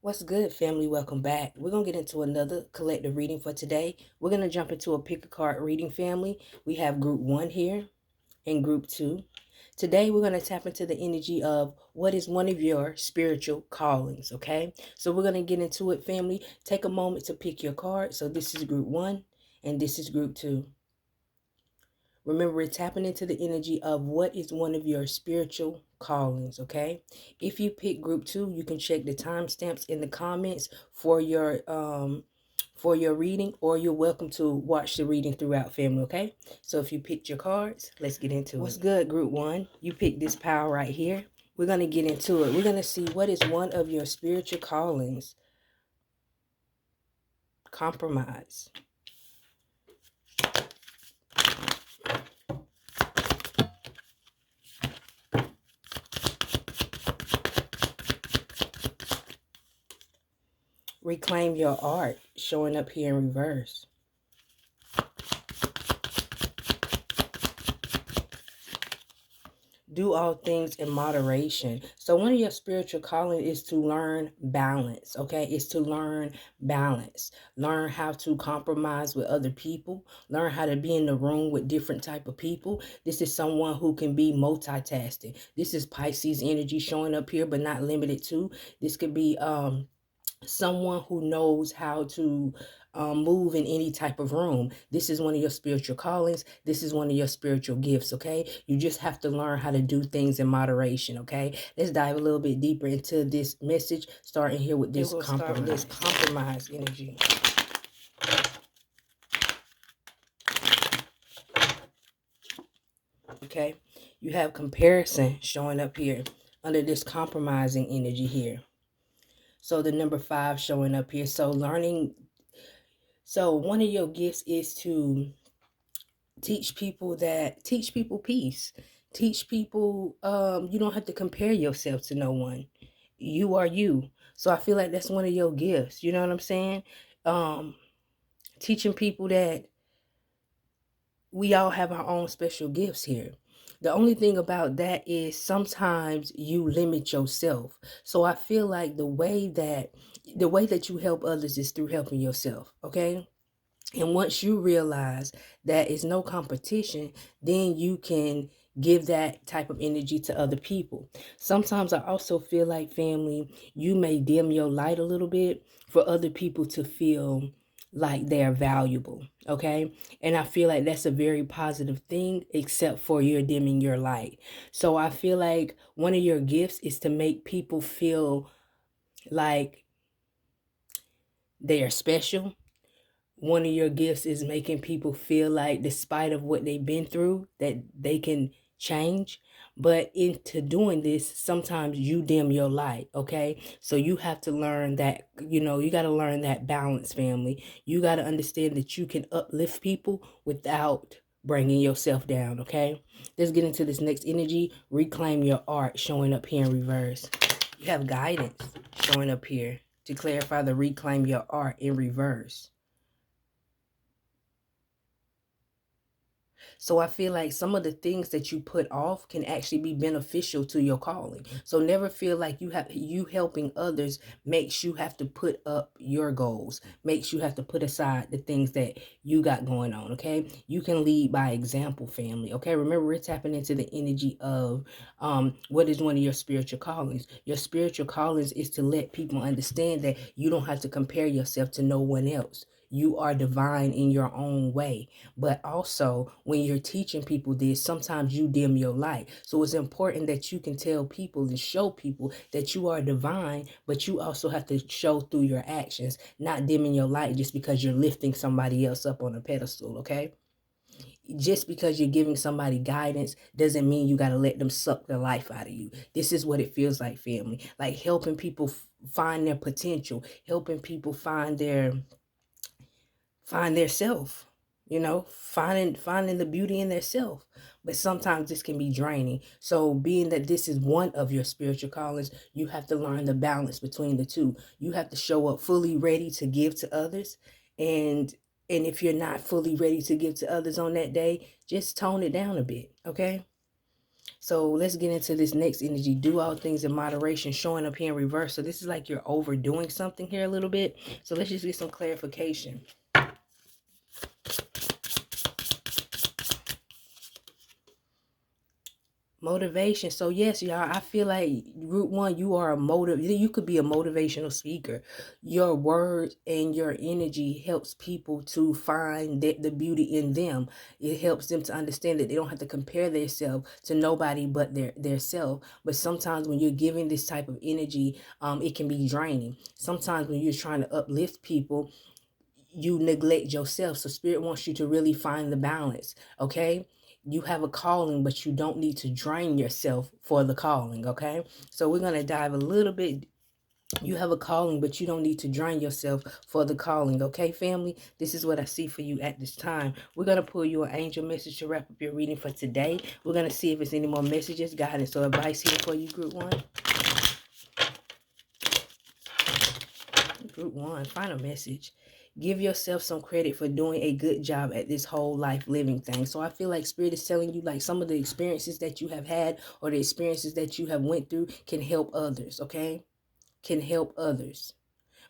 What's good, family? Welcome back. We're going to get into another collective reading for today. We're going to jump into a pick a card reading, family. We have group one here and group two. Today, we're going to tap into the energy of what is one of your spiritual callings, okay? So, we're going to get into it, family. Take a moment to pick your card. So, this is group one and this is group two. Remember, we're tapping into the energy of what is one of your spiritual callings, okay? If you pick group two, you can check the timestamps in the comments for your reading, or you're welcome to watch the reading throughout, family, okay? So if you picked your cards, let's get into it. What's good, group one? You picked this pile right here. We're going to get into it. We're going to see what is one of your spiritual callings. Compromise. Reclaim your art, showing up here in reverse. Do all things in moderation. So one of your spiritual calling is to learn balance, okay? It's to learn balance. Learn how to compromise with other people. Learn how to be in the room with different type of people. This is someone who can be multitasking. This is Pisces energy showing up here, but not limited to. This could be someone who knows how to move in any type of room. This is one of your spiritual callings. This is one of your spiritual gifts, okay? You just have to learn how to do things in moderation, okay? Let's dive a little bit deeper into this message, starting here with this compromise energy. Okay, you have comparison showing up here under this compromising energy here. So the number 5 showing up here. So one of your gifts is to teach people peace. Teach people you don't have to compare yourself to no one. You are you. So I feel like that's one of your gifts. You know what I'm saying? Teaching people that we all have our own special gifts here. The only thing about that is sometimes you limit yourself. So I feel like the way that you help others is through helping yourself, okay? And once you realize that it's no competition, then you can give that type of energy to other people. Sometimes I also feel like, family, you may dim your light a little bit for other people to feel like they're valuable, okay? And I feel like that's a very positive thing, except for you're dimming your light. So I feel like one of your gifts is to make people feel like they are special. One of your gifts is making people feel like, despite of what they've been through, that they can change. But into doing this, sometimes you dim your light, okay? So you have to learn that, you got to learn that balance, family. You got to understand that you can uplift people without bringing yourself down, okay? Let's get into this next energy. Reclaim your art, showing up here in reverse. You have guidance showing up here to clarify the reclaim your art in reverse. So I feel like some of the things that you put off can actually be beneficial to your calling. So never feel like you helping others makes you have to put up your goals, makes you have to put aside the things that you got going on, okay? You can lead by example, family, okay? Remember, we're tapping into the energy of what is one of your spiritual callings. Your spiritual callings is to let people understand that you don't have to compare yourself to no one else. You are divine in your own way. But also, when you're teaching people this, sometimes you dim your light. So it's important that you can tell people and show people that you are divine, but you also have to show through your actions, not dimming your light just because you're lifting somebody else up on a pedestal, okay? Just because you're giving somebody guidance doesn't mean you got to let them suck the life out of you. This is what it feels like, family. Like helping people find their potential, helping people find their self, finding the beauty in their self. But sometimes this can be draining. So being that this is one of your spiritual callings, you have to learn the balance between the two. You have to show up fully ready to give to others, and if you're not fully ready to give to others on that day, just tone it down a bit, okay? So let's get into this next energy. Do all things in moderation, showing up here in reverse. So this is like you're overdoing something here a little bit. So let's just get some clarification. Motivation. So yes, y'all, I feel like group one, you are a you could be a motivational speaker. Your words and your energy helps people to find the beauty in them. It helps them to understand that they don't have to compare themselves to nobody but their self. But sometimes when you're giving this type of energy, it can be draining. Sometimes when you're trying to uplift people, you neglect yourself. So spirit wants you to really find the balance. Okay, you have a calling, but you don't need to drain yourself for the calling. Okay, so we're going to dive a little bit. You have a calling, but you don't need to drain yourself for the calling. Okay, family, this is what I see for you at this time. We're going to pull you an angel message to wrap up your reading for today. We're going to see if there's any more messages, guidance, or advice here for you, group one. Group one, final message. Give yourself some credit for doing a good job at this whole life living thing. So I feel like spirit is telling you, like, some of the experiences that you have had or the experiences that you have went through can help others. Okay, can help others.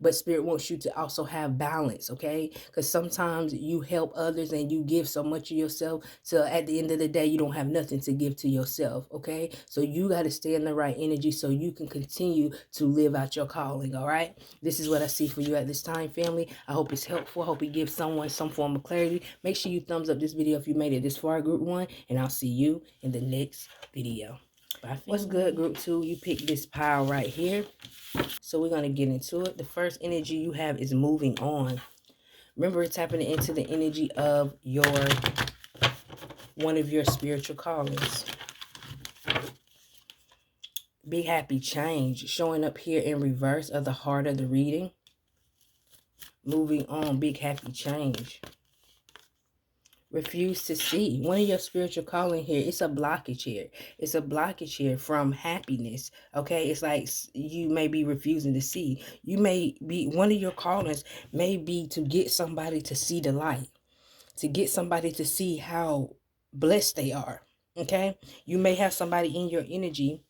But spirit wants you to also have balance, okay? Because sometimes you help others and you give so much of yourself, so at the end of the day you don't have nothing to give to yourself, okay? So you got to stay in the right energy so you can continue to live out your calling. All right, this is what I see for you at this time, family. I hope it's helpful. I hope it gives someone some form of clarity. Make sure you thumbs up this video if you made it this far, group one, and I'll see you in the next video. Bye. What's good, group two? You picked this pile right here. So we're going to get into it. The first energy you have is moving on. Remember, it's happening into the energy of one of your spiritual callings. Big happy change showing up here in reverse of the heart of the reading. Moving on, big happy change. Refuse to see. One of your spiritual calling here, it's a blockage here. It's a blockage here from happiness. Okay, it's like you may be refusing to see. You may be, one of your callings may be to get somebody to see the light, to get somebody to see how blessed they are. Okay, you may have somebody in your energy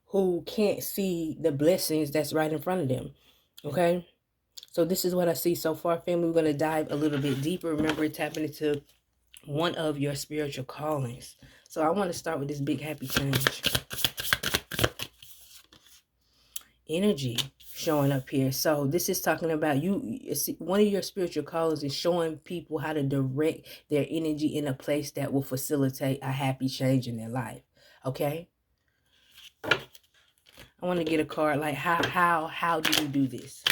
who can't see the blessings that's right in front of them. Okay, so this is what I see so far, family. We're going to dive a little bit deeper. Remember, it's happening to one of your spiritual callings. So I want to start with this big happy change. Energy showing up here. So this is talking about you. One of your spiritual callings is showing people how to direct their energy in a place that will facilitate a happy change in their life. Okay, I want to get a card like how do you do this?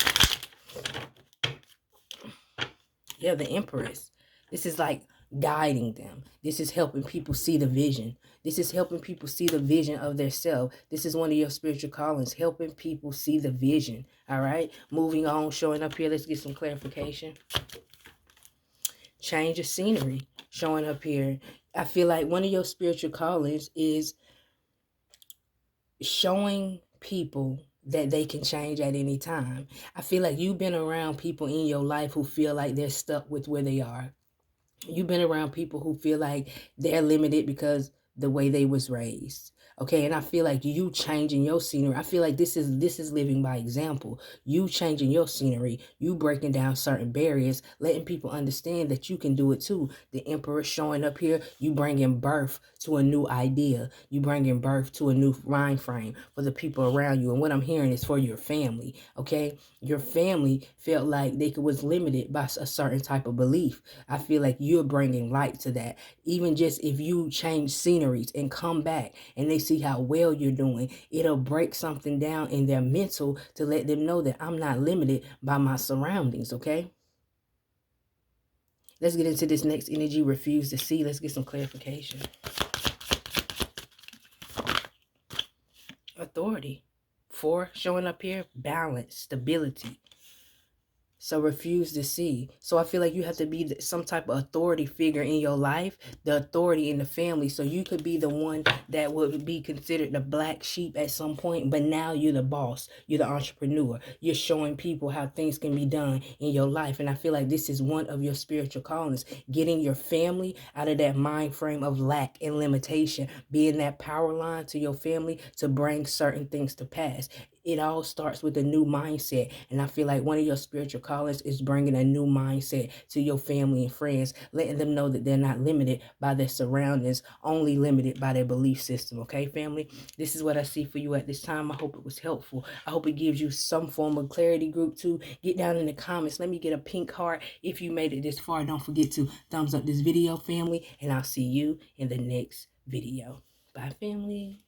Yeah, the Empress. This is like guiding them. This is helping people see the vision. This is helping people see the vision of their self. This is one of your spiritual callings, helping people see the vision. All right, moving on, showing up here. Let's get some clarification. Change of scenery showing up here. I feel like one of your spiritual callings is showing people that they can change at any time. I feel like you've been around people in your life who feel like they're stuck with where they are. You've been around people who feel like they're limited because the way they was raised. Okay, and I feel like you changing your scenery. I feel like this is living by example. You changing your scenery, you breaking down certain barriers, letting people understand that you can do it too. The Emperor showing up here, you bringing birth to a new idea. You bringing birth to a new mind frame for the people around you. And what I'm hearing is for your family. Okay, your family felt like they was limited by a certain type of belief. I feel like you're bringing light to that. Even just if you change sceneries and come back and they see how well you're doing, it'll break something down in their mental to let them know that I'm not limited by my surroundings. Okay, let's get into this next energy. Refuse to see. Let's get some clarification. Authority. 4 showing up here. Balance, stability. So refuse to see. So I feel like you have to be some type of authority figure in your life, the authority in the family. So you could be the one that would be considered the black sheep at some point, but now you're the boss. You're the entrepreneur. You're showing people how things can be done in your life. And I feel like this is one of your spiritual callings, getting your family out of that mind frame of lack and limitation, being that power line to your family to bring certain things to pass. It all starts with a new mindset. And I feel like one of your spiritual callings is bringing a new mindset to your family and friends, letting them know that they're not limited by their surroundings, only limited by their belief system. Okay, family? This is what I see for you at this time. I hope it was helpful. I hope it gives you some form of clarity. Group 2, get down in the comments. Let me get a pink heart if you made it this far. Don't forget to thumbs up this video, family, and I'll see you in the next video. Bye, family.